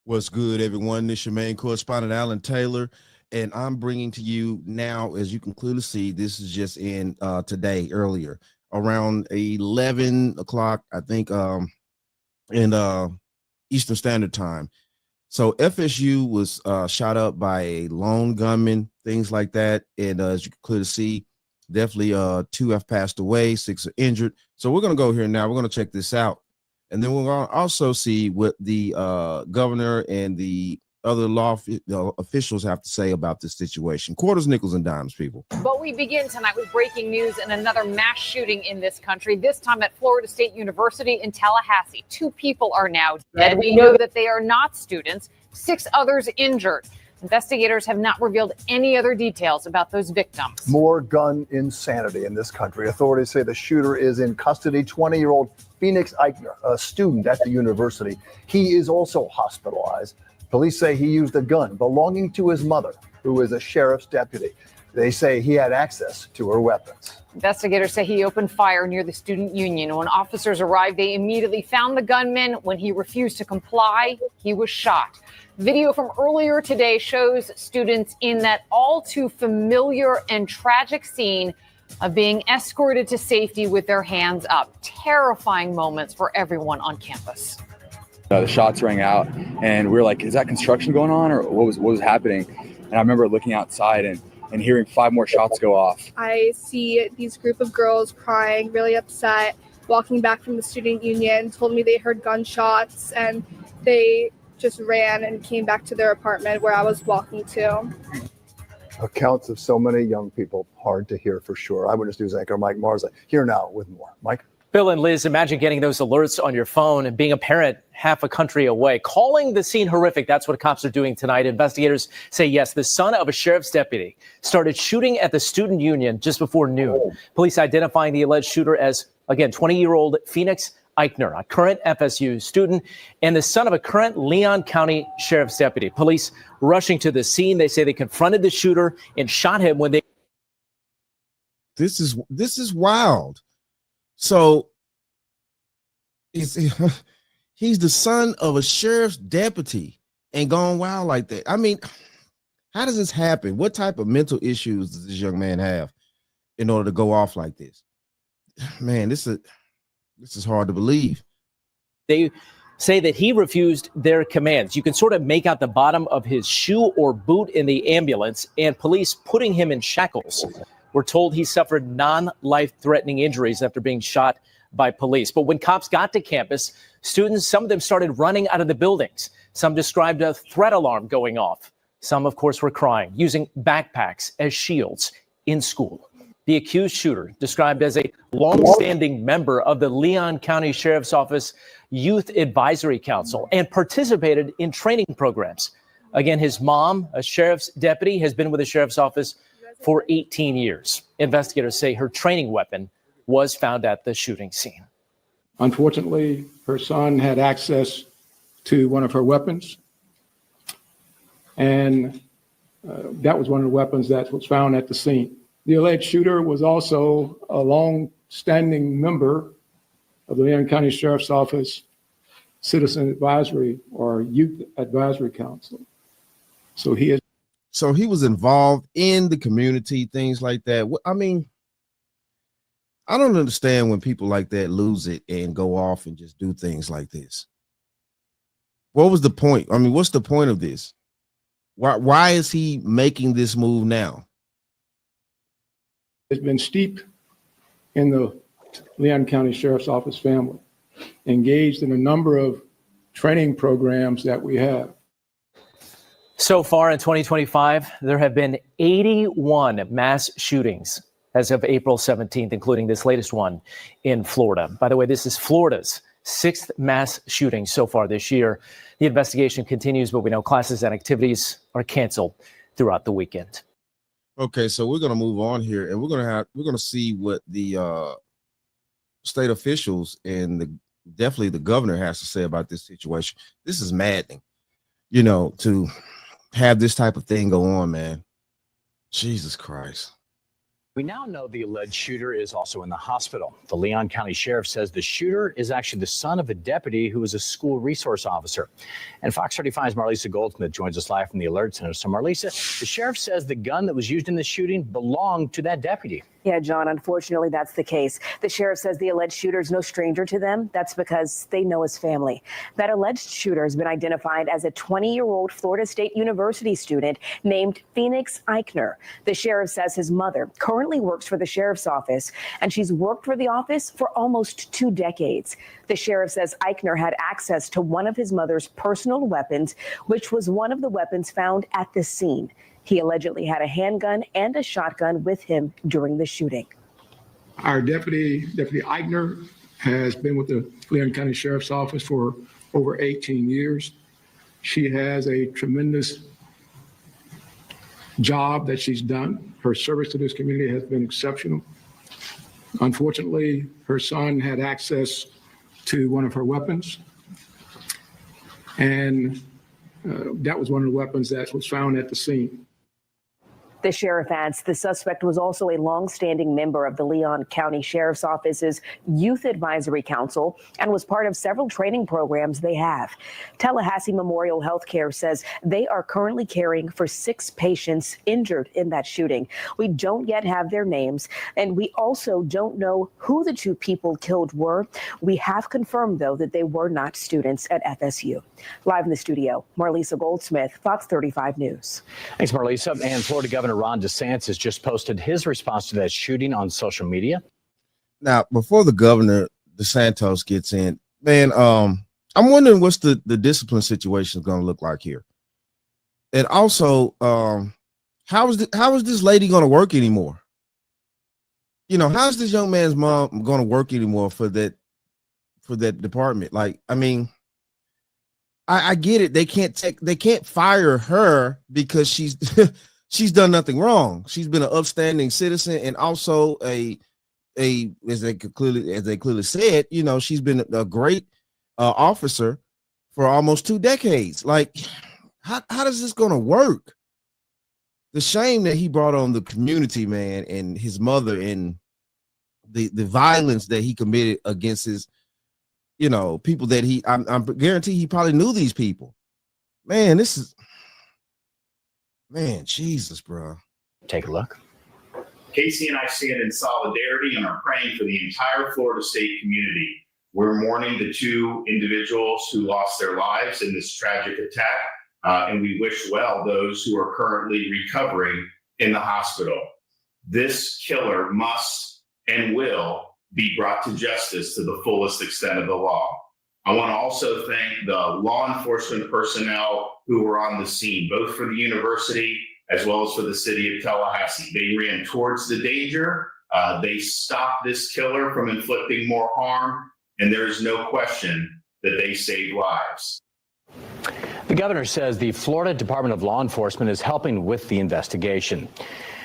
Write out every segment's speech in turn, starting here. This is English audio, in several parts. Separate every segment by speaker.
Speaker 1: What's good, everyone? This is your main correspondent, Alan Taylor, and I'm bringing to you now, as you can clearly see, this is just in today, earlier, around 11 o'clock, I think, in Eastern Standard Time. So FSU was shot up by a lone gunman, things like that, and as you can clearly see, definitely 2 have passed away, 6 are injured. So we're going to go here now. We're going to check this out. And then we're going to also see what the governor and the other officials have to say about this situation. Quarters, nickels, and dimes, people.
Speaker 2: But we begin tonight with breaking news and another mass shooting in this country, this time at Florida State University in Tallahassee. 2 people are now dead. We know that they are not students, 6 others injured. Investigators have not revealed any other details about those victims.
Speaker 3: More gun insanity in this country. Authorities say the shooter is in custody. 20-year-old Phoenix Eichner, a student at the university. He is also hospitalized. Police say he used a gun belonging to his mother, who is a sheriff's deputy. They say he had access to her weapons.
Speaker 2: Investigators say he opened fire near the student union. When officers arrived, they immediately found the gunman. When he refused to comply, he was shot. Video from earlier today shows students in that all too familiar and tragic scene of being escorted to safety with their hands up. Terrifying moments for everyone on campus.
Speaker 4: The shots rang out and we were like, is that construction going on or what was happening? And I remember looking outside and hearing 5 more shots go off.
Speaker 5: I see these group of girls crying, really upset, walking back from the student union, told me they heard gunshots and they just ran and came back to their apartment where I was walking to.
Speaker 3: Accounts of so many young people, hard to hear for sure. Eyewitness News anchor Mike Marza here now with more. Mike?
Speaker 6: Bill and Liz, imagine getting those alerts on your phone and being a parent half a country away. Calling the scene horrific. That's what cops are doing tonight. Investigators say, yes, the son of a sheriff's deputy started shooting at the student union just before noon. Police identifying the alleged shooter as, again, 20-year-old Phoenix Eichner, a current FSU student and the son of a current Leon County sheriff's deputy. Police rushing to the scene. They say they confronted the shooter and shot him when they.
Speaker 1: This is wild. So he's the son of a sheriff's deputy and gone wild like that. I mean, how does this happen? What type of mental issues does this young man have in order to go off like this? Man, this is hard to believe.
Speaker 6: They say that he refused their commands. You can sort of make out the bottom of his shoe or boot in the ambulance, and police putting him in shackles. We're told he suffered non-life-threatening injuries after being shot by police. But when cops got to campus, students, some of them started running out of the buildings. Some described a threat alarm going off. Some, of course, were crying, using backpacks as shields in school. The accused shooter, described as a long-standing member of the Leon County Sheriff's Office Youth Advisory Council and participated in training programs. Again, his mom, a sheriff's deputy, has been with the sheriff's office for 18 years. Investigators say her training weapon was found at the shooting scene.
Speaker 7: Unfortunately, her son had access to one of her weapons, and that was one of the weapons that was found at the scene. The alleged shooter was also a long-standing member of the Leon County Sheriff's Office Citizen Advisory or Youth Advisory Council. So he was
Speaker 1: involved in the community, things like that. I mean, I don't understand when people like that lose it and go off and just do things like this. What was the point? I mean, what's the point of this? Why is he making this move now?
Speaker 7: Has been steeped in the Leon County Sheriff's Office family, engaged in a number of training programs that we have.
Speaker 6: So far in 2025, there have been 81 mass shootings as of April 17th, including this latest one in Florida. By the way, this is Florida's 6th mass shooting so far this year. The investigation continues, but we know classes and activities are canceled throughout the weekend.
Speaker 1: Okay, so we're going to move on here, and we're going to see what the state officials and definitely the governor has to say about this situation. This is maddening, to have this type of thing go on, man. Jesus Christ.
Speaker 8: We now know the alleged shooter is also in the hospital. The Leon County Sheriff says the shooter is actually the son of a deputy who was a school resource officer. And Fox 35's Marlisa Goldsmith joins us live from the Alert Center. So Marlisa, the sheriff says the gun that was used in the shooting belonged to that deputy.
Speaker 9: Yeah, John, unfortunately, that's the case. The sheriff says the alleged shooter is no stranger to them. That's because they know his family. That alleged shooter has been identified as a 20-year-old Florida State University student named Phoenix Eichner. The sheriff says his mother currently works for the sheriff's office, and she's worked for the office for almost 2 decades. The sheriff says Eichner had access to one of his mother's personal weapons, which was one of the weapons found at the scene. He allegedly had a handgun and a shotgun with him during the shooting.
Speaker 7: Our Deputy Eichner, has been with the Leon County Sheriff's Office for over 18 years. She has a tremendous job that she's done. Her service to this community has been exceptional. Unfortunately, her son had access to one of her weapons, and that was one of the weapons that was found at the scene.
Speaker 9: The sheriff adds the suspect was also a longstanding member of the Leon County Sheriff's Office's Youth Advisory Council and was part of several training programs they have. Tallahassee Memorial Healthcare says they are currently caring for 6 patients injured in that shooting. We don't yet have their names, and we also don't know who the 2 people killed were. We have confirmed, though, that they were not students at FSU. Live in the studio, Marlisa Goldsmith, Fox 35 News.
Speaker 8: Thanks, Marlisa. And Florida Governor Ron DeSantis just posted his response to that shooting on social media.
Speaker 1: Now, before the governor DeSantis gets in, man, I'm wondering what's the discipline situation is going to look like here. And also, how is this lady going to work anymore? You know, how's this young man's mom going to work anymore for that department? Like, I mean, I get it. They can't fire her because she's she's done nothing wrong. She's been an upstanding citizen, and also as they clearly said, you know, she's been a great officer for almost 2 decades. Like, how does this going to work? The shame that he brought on the community, man, and his mother, and the violence that he committed against his, you know, people that I'm guarantee he probably knew these people. Man, Jesus, bro.
Speaker 8: Take a look.
Speaker 10: Casey and I stand in solidarity and are praying for the entire Florida State community. We're mourning the 2 individuals who lost their lives in this tragic attack, and we wish well those who are currently recovering in the hospital. This killer must and will be brought to justice to the fullest extent of the law. I want to also thank the law enforcement personnel who were on the scene, both for the university as well as for the city of Tallahassee. They ran towards the danger. They stopped this killer from inflicting more harm, and there is no question that they saved lives.
Speaker 8: The governor says the Florida Department of Law Enforcement is helping with the investigation.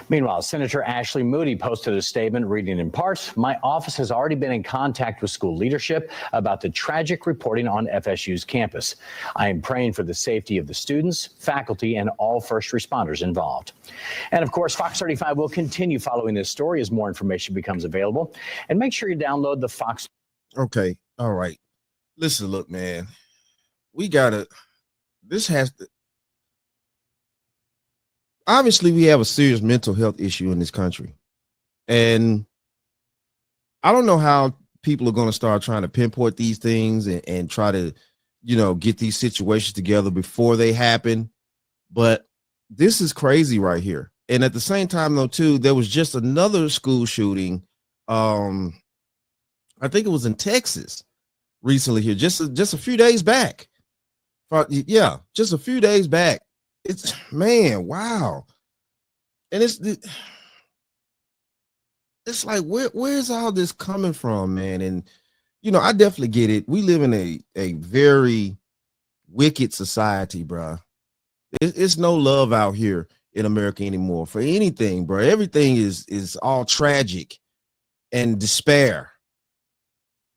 Speaker 8: Meanwhile, Senator Ashley Moody posted a statement reading in part, "My office has already been in contact with school leadership about the tragic reporting on FSU's campus. I am praying for the safety of the students, faculty, and all first responders involved." And of course, Fox 35 will continue following this story as more information becomes available. And make sure you download the Fox.
Speaker 1: Okay. All right. Listen, look, man, obviously we have a serious mental health issue in this country, and I don't know how people are going to start trying to pinpoint these things and try to, you know, get these situations together before they happen. But this is crazy right here. And at the same time, though, too, there was just another school shooting. I think it was in Texas recently here, just a few days back. Yeah, just a few days back. It's, man, wow. And it's like, where's all this coming from, man? And, you know, I definitely get it. We live in a very wicked society, bro. It's no love out here in America anymore for anything, bro. Everything is all tragic and despair.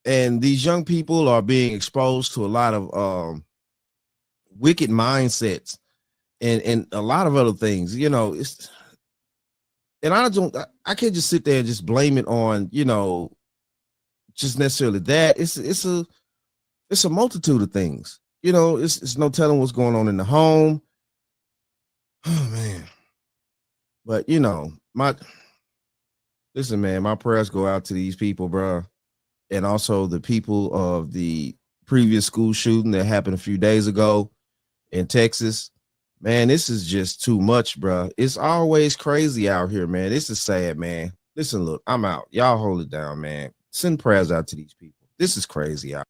Speaker 1: And these young people are being exposed to a lot of wicked mindsets and a lot of other things. You know, And I can't just sit there and just blame it on, just necessarily that. It's a multitude of things. It's no telling what's going on in the home. Oh man. But listen, man, my prayers go out to these people, bro. And also the people of the previous school shooting that happened a few days ago in Texas. Man, this is just too much, bro. It's always crazy out here, man. This is sad, man. Listen, look, I'm out. Y'all hold it down, man. Send prayers out to these people. This is crazy out.